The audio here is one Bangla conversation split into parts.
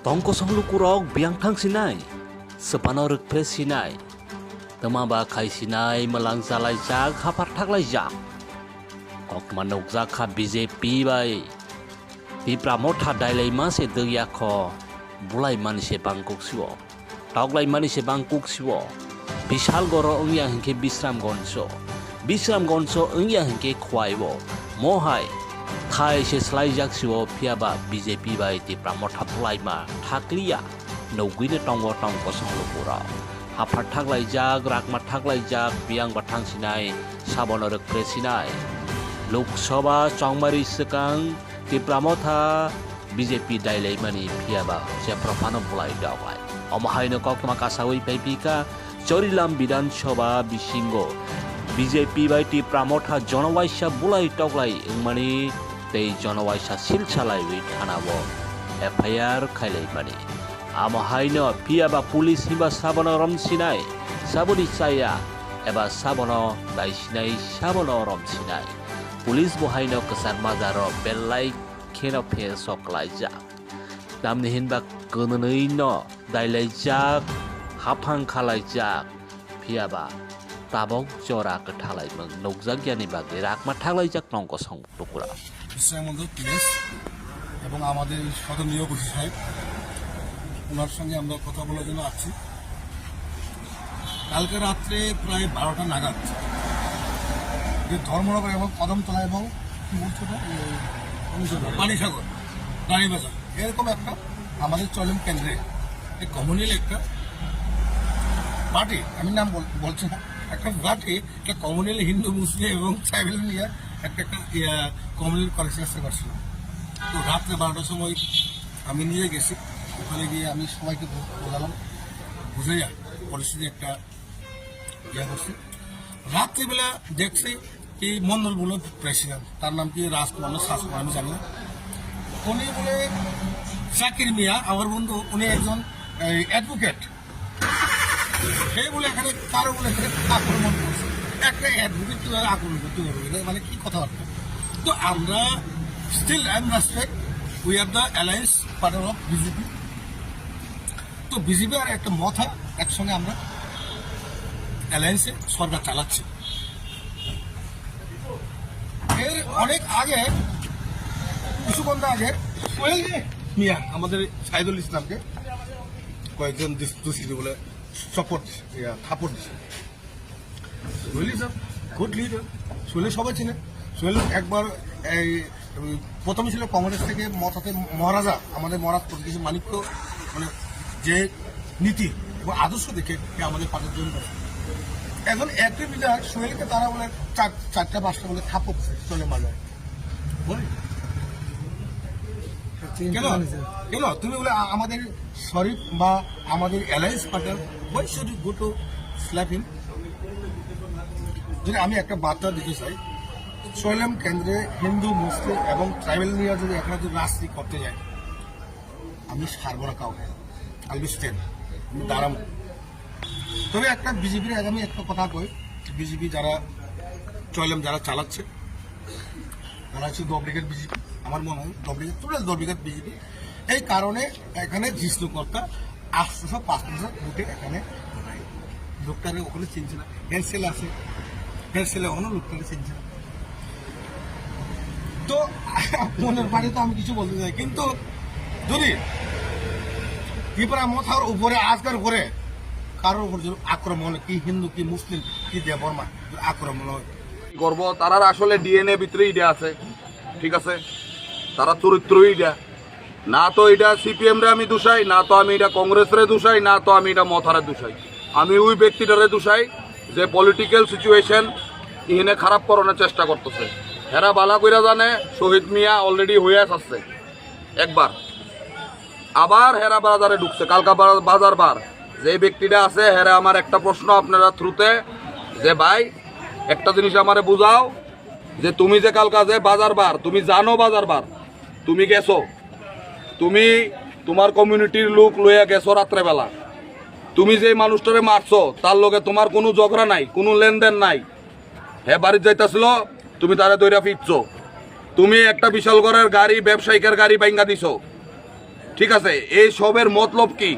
tongkosong lukurok biang thang sinai sepano rukpre sinai temaba khai sinai melang zalai jak hapar thaklai jak kok manuk jak kha BJP bai ti pramotha dailai ma se degya kho bulai man se bangkok siwo toklai mani se bangkok siwo bishal goro ongya hingke bisram gonso ongya hingke khwaibo mohai thai se slai jak siwo phiaba BJP bai ti pramotha bulai ma thakliya nogwine tongo tong kosong lupura hapar thaklai jak rakma thaklai jak biang bathang sinai sabono rukpre sinai Lok Sabha chongmari sekang ti pramotha BJP dailai mani phiaba se profano bulai dakwai amahaino kokma kasawi paipika chorilam bidan sabha bisingo BJP bai ti pramotha jonawaisa bulai toklai mani tei jonawaisa silchalai wi thanabo FIR khailai mani amahaino phiaba police hiba sabono romsinai saboni saya eba sabono daisinai sabono romsinai Pulis bohaino kesar mazaro belai keno phe soklai jak damni hinba konoi no dailai jak hafang khalai jak phiaba tabok jora kethalai mong nokjak yani bage rakma thaklai jak nongko song টুকুরা বিশ্বায়নগর পিএস এবং আমাদের সদনীয় বসি সাহেব ওনার সঙ্গে আমরা কথা বলার জন্য আছি কালকে রাত্রে প্রায় 12টা নাগাদ যে ধর্মনগর এবং কদমতলা এবং কি বলছো পানিসাগর রানীবাজার এরকম একটা আমাদের চলন কেন্দ্রে কমিউনাল একটা পার্টি আমি নাম বলছি না একটা পার্টি একটা কমিউনাল হিন্দু মুসলিম এবং ট্রাইবেল নিয়ে একটা কমিউনাল কালেকশন করছিল তো রাত্রে 12টার সময় আমি নিয়ে গেছি ওখানে গিয়ে আমি সবাইকে বললাম বুঝে যা পরিস্থিতি একটা করছি রাত্রিবেলা দেখছি কি মন্ডল বলে প্রেসিডেন্ট তার নাম কি রাজকুমার শাসকুমার আমি জানি না উনি বলে জাকির মিয়া আমার বন্ধু উনি একজন অ্যাডভোকেট সেই বলে এখানে কারো বলে আক্রমণ করছে একটা অ্যাডভোকেট কীভাবে আক্রমণ করতে পারবে মানে কি কথাবার্তা তো আমরা still I am respect we are the alliance partner of BJP তো বিজেপি আর একটা মথা একসঙ্গে আমরা অ্যালায়েন্সে সরকার চালাচ্ছে এর অনেক আগে কিছু ঘন্টা আগে সোহেল মিয়া আমাদের সাইদুল ইসলামকে কয়েকজন দুষ্কৃতী বলে থাপড় দিচ্ছে সোহেল ইসলাম গুড লিডার সোহেলের সবাই ছিলেন সোহেল একবার এই প্রথমে ছিল কংগ্রেস থেকে মতাতে মহারাজা আমাদের মহারাজ প্রতিবেশী মানিক্য মানে যে নীতি এবং আদর্শ দেখে আমাদের পার্টির জন্য এখন একটি লিডার সোহেলকে তারা বলে 4টা 5টা বলে থাপড় চলে মাজায় বলি কেন কেন তুমি বলে আমাদের শরীফ বা আমাদের alliance partner why should you go to slap him যদি আমি একটা বার্তা দিতে চাই সোহেলম কেন্দ্রে হিন্দু মুসলিম এবং ট্রাইবেল নিয়ে যদি এখানে যদি রাজনীতি করতে যায় আমি সারবো না কাউকে আমি স্টেন আমি দাঁড়াবো তবে একটা বিজেপির আগে আমি একটা কথা কই বিজেপি যারা চয়লাম যারা চালাচ্ছে তারা হচ্ছে ডব্লিগেট বিজেপি আমার মনে হয় ডব্লিগেট বিজেপি এই কারণে এখানে জিষ্ণুকর্তা 800-500 ভোটে এখানে লোকটারে ওখানে চিনছে না হেলসেল আছে হেলসেলে ওখানে লোকটারে চিনছে না তো মনের বাড়ি তো আমি কিছু বলতে চাই কিন্তু যদি ত্রিপুরা মথার উপরে আজকের উপরে কারোর উপর যদি আক্রমণ কি হিন্দু কি মুসলিম কি দেববর্মা আক্রমণ হয় করব তারার আসলে ডিএনএ ভিতরে এটা আছে ঠিক আছে তারা চরিত্রই এটা না তো এটা সিপিএম রে আমি দোষাই না তো আমি এটা কংগ্রেস রে দোষাই না তো আমি এটা মথারে দোষাই আমি ওই ব্যক্তিটারে দোষাই যে পলিটিক্যাল সিচুয়েশন ইহনে খারাপ করানোর চেষ্টা করতেছে হেরা বালা কইরা জানে শহীদ মিয়া অলরেডি হয়ে আসছে একবার আবার হেরা বাজারে ঢুকছে কালকা বাজার বার যে ব্যক্তিটা আছে হেরা আমার একটা প্রশ্ন আপনারা থ্রুতে যে ভাই একটা জিনিস আমারে বুঝাও যে তুমি যে কালকা যে বাজার বার তুমি জানো বাজার বার তুমি গেছো তুমি তোমার কমিউনিটির লোক লইয়া গেছো রাত্রেবেলা তুমি যে মানুষটারে মারছো তার লগে তোমার কোনো ঝগড়া নাই কোনো লেনদেন নাই হে বাড়িতে যাইতেছিল তুমি তারে দইরা ফিরছো তুমি একটা বিশাল ঘরের গাড়ি ব্যবসায়িকের গাড়ি বাইঙ্গা দিছো ঠিক আছে, এই সবের মতলব কি?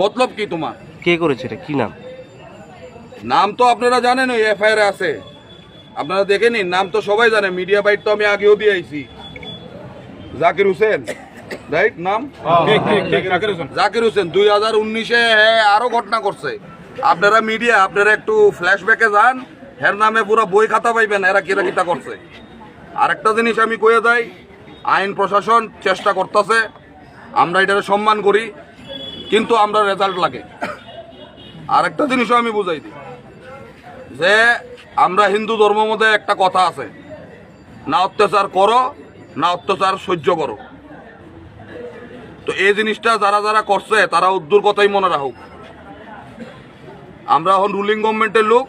মতলব কি তোমার? কে করেছে এটা, কি নাম? নাম তো আপনারা জানেন, ওই এফআইআর আছে, আপনারা দেখে নিন, নাম তো সবাই জানে, মিডিয়া বাইট তো আমি আগেও দিয়ে আইছি। জাকির হোসেন, রাইট নাম? জাকির হোসেন 2019-এ আরো ঘটনা করছে। আপনারা মিডিয়া, আপনারা একটু ফ্ল্যাশব্যাকে যান, এর নামে পুরো বই খাতা পাইবেন এরা কিরা কিতা করছে। আরেকটা জিনিস আমি কয়ে যাই, আইন প্রশাসন চেষ্টা করতেছে, আমরা এটাকে সম্মান করি, কিন্তু আমরা রেজাল্ট লাগে। আরেকটা জিনিসও আমি বুঝাই দিই যে আমরা হিন্দু ধর্ম মধ্যে একটা কথা আছে, না অত্যাচার করো না অত্যাচার সহ্য করো। তো এই জিনিসটা যারা যারা করছে তারা উদ্দুর কথাই মনে রাখুক। আমরা এখন রুলিং গভর্নমেন্টের লোক,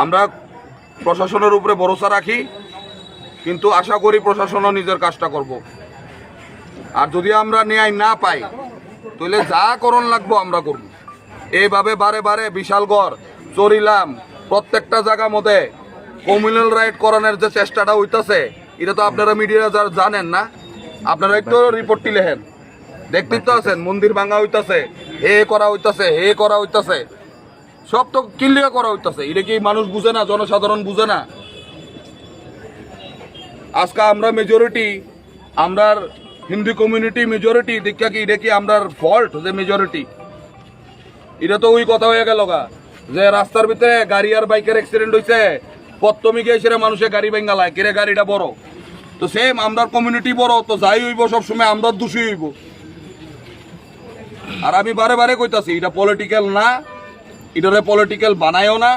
আমরা প্রশাসনের উপরে ভরসা রাখি, কিন্তু আশা করি প্রশাসনও নিজের কাজটা করব। আর যদি আমরা ন্যায় না পাই তাহলে যা করণ লাগবো আমরা করব। এইভাবে বারে বারে বিশালগড়, চরিলাম, প্রত্যেকটা জায়গা মধ্যে কমিউনাল রাইট করানোর যে চেষ্টাটা হইতাছে, এটা তো আপনারা মিডিয়া যারা জানেন না, আপনারা একটু রিপোর্টটি লেখেন, দেখতেই তো আছেন, মন্দির ভাঙা হইতাছে, হে করা হইতাছে, হে করা হইতাছে, সব তো ক্লিয়ার করা হইতাছে। এটা কি মানুষ বুঝে না, জনসাধারণ বুঝে না? আজকে আমরা মেজরিটি, আমরার হিন্দু কমিউনিটি মেজরিটি দেখা কি এটা কি আমরার ফল্ট যে মেজরিটি? এটা তো ওই কথা হয়ে গেল গা যে রাস্তার ভিতরে গাড়ি আর বাইকের অ্যাক্সিডেন্ট হয়েছে, প্রথমে গিয়ে সেটা মানুষের গাড়ি ভেঙ্গালায়, কিরে গাড়িটা বড়, তো সেম আমরার কমিউনিটি বড়, তো যাই হইব সবসময় আমরা দোষী হইব। আর আমি বারে বারে কইতাছি এটা পলিটিক্যাল না, এটারে পলিটিক্যাল বানায়ও না।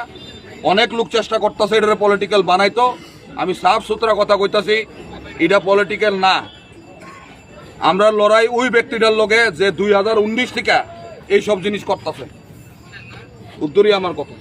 অনেক লোক চেষ্টা করতেছে এটারে পলিটিক্যাল বানাইতো, আমি সাফ সুতরা কথা কইতাছি এটা পলিটিক্যাল না। আমরা লড়াই ওই ব্যক্তিটার লগে যে 2019 থেকে এইসব জিনিস করতেছে। উত্তরই আমার কথা।